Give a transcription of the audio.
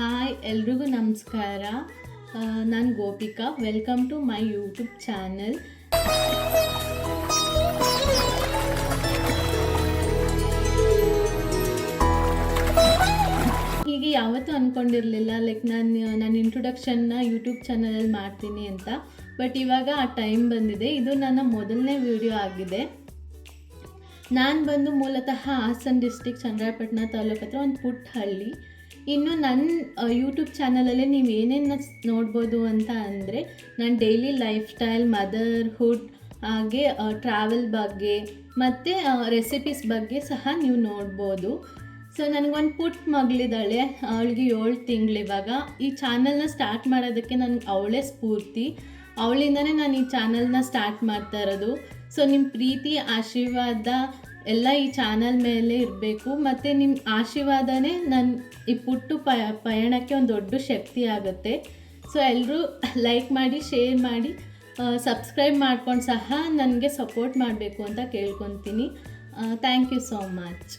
Hi ಎಲ್ರಿಗೂ ನಮಸ್ಕಾರ. ನಾನು Gopika. Welcome to my YouTube channel. ಹೀಗೆ ಯಾವತ್ತೂ ಅಂದ್ಕೊಂಡಿರಲಿಲ್ಲ ನಾನು ಇಂಟ್ರೊಡಕ್ಷನ್ನ ಯೂಟ್ಯೂಬ್ ಚಾನಲಲ್ಲಿ ಮಾಡ್ತೀನಿ ಅಂತ. ಬಟ್ ಇವಾಗ ಆ ಟೈಮ್ ಬಂದಿದೆ. ಇದು ನನ್ನ ಮೊದಲನೇ ವಿಡಿಯೋ ಆಗಿದೆ. ನಾನು ಬಂದು ಮೂಲತಃ ಹಾಸನ ಡಿಸ್ಟಿಕ್ ಚನ್ನರಾಯಪಟ್ಟಣ ತಾಲೂಕು ಹತ್ರ ಒಂದು ಪುಟ್ಟ ಹಳ್ಳಿ. ಇನ್ನು ನನ್ನ ಯೂಟ್ಯೂಬ್ ಚಾನಲಲ್ಲಿ ನೀವು ಏನೇನು ನೋಡ್ಬೋದು ಅಂತ ಅಂದರೆ, ನಾನು ಡೈಲಿ ಲೈಫ್ ಸ್ಟೈಲ್, ಮದರ್ಹುಡ್, ಹಾಗೆ ಟ್ರಾವೆಲ್ ಬಗ್ಗೆ ಮತ್ತು ರೆಸಿಪೀಸ್ ಬಗ್ಗೆ ಸಹ ನೀವು ನೋಡ್ಬೋದು. ಸೊ ನನಗೊಂದು ಪುಟ್ಟ ಮಗಳಿದ್ದಾಳೆ, ಅವಳಿಗೆ 7 ತಿಂಗಳು ಇವಾಗ. ಈ ಚಾನಲ್ನ ಸ್ಟಾರ್ಟ್ ಮಾಡೋದಕ್ಕೆ ನನಗೆ ಅವಳೇ ಸ್ಫೂರ್ತಿ. ಅವಳಿಂದನೇ ನಾನು ಈ ಚಾನಲ್ನ ಸ್ಟಾರ್ಟ್ ಮಾಡ್ತಾ ಇರೋದು. ಸೊ ನಿಮ್ಮ ಪ್ರೀತಿ, ಆಶೀರ್ವಾದ ಎಲ್ಲ ಈ ಚಾನಲ್ ಮೇಲೆ ಇರಬೇಕು. ಮತ್ತು ನಿಮ್ಮ ಆಶೀರ್ವಾದನೇ ನನ್ನ ಈ ಪುಟ್ಟು ಪಯಣಕ್ಕೆ ಒಂದು ದೊಡ್ಡ ಶಕ್ತಿ ಆಗುತ್ತೆ. ಸೊ ಎಲ್ಲರೂ ಲೈಕ್ ಮಾಡಿ, ಶೇರ್ ಮಾಡಿ, ಸಬ್ಸ್ಕ್ರೈಬ್ ಮಾಡ್ಕೊಂಡು ಸಹ ನನಗೆ ಸಪೋರ್ಟ್ ಮಾಡಬೇಕು ಅಂತ ಕೇಳ್ಕೊತೀನಿ. Thank you so much.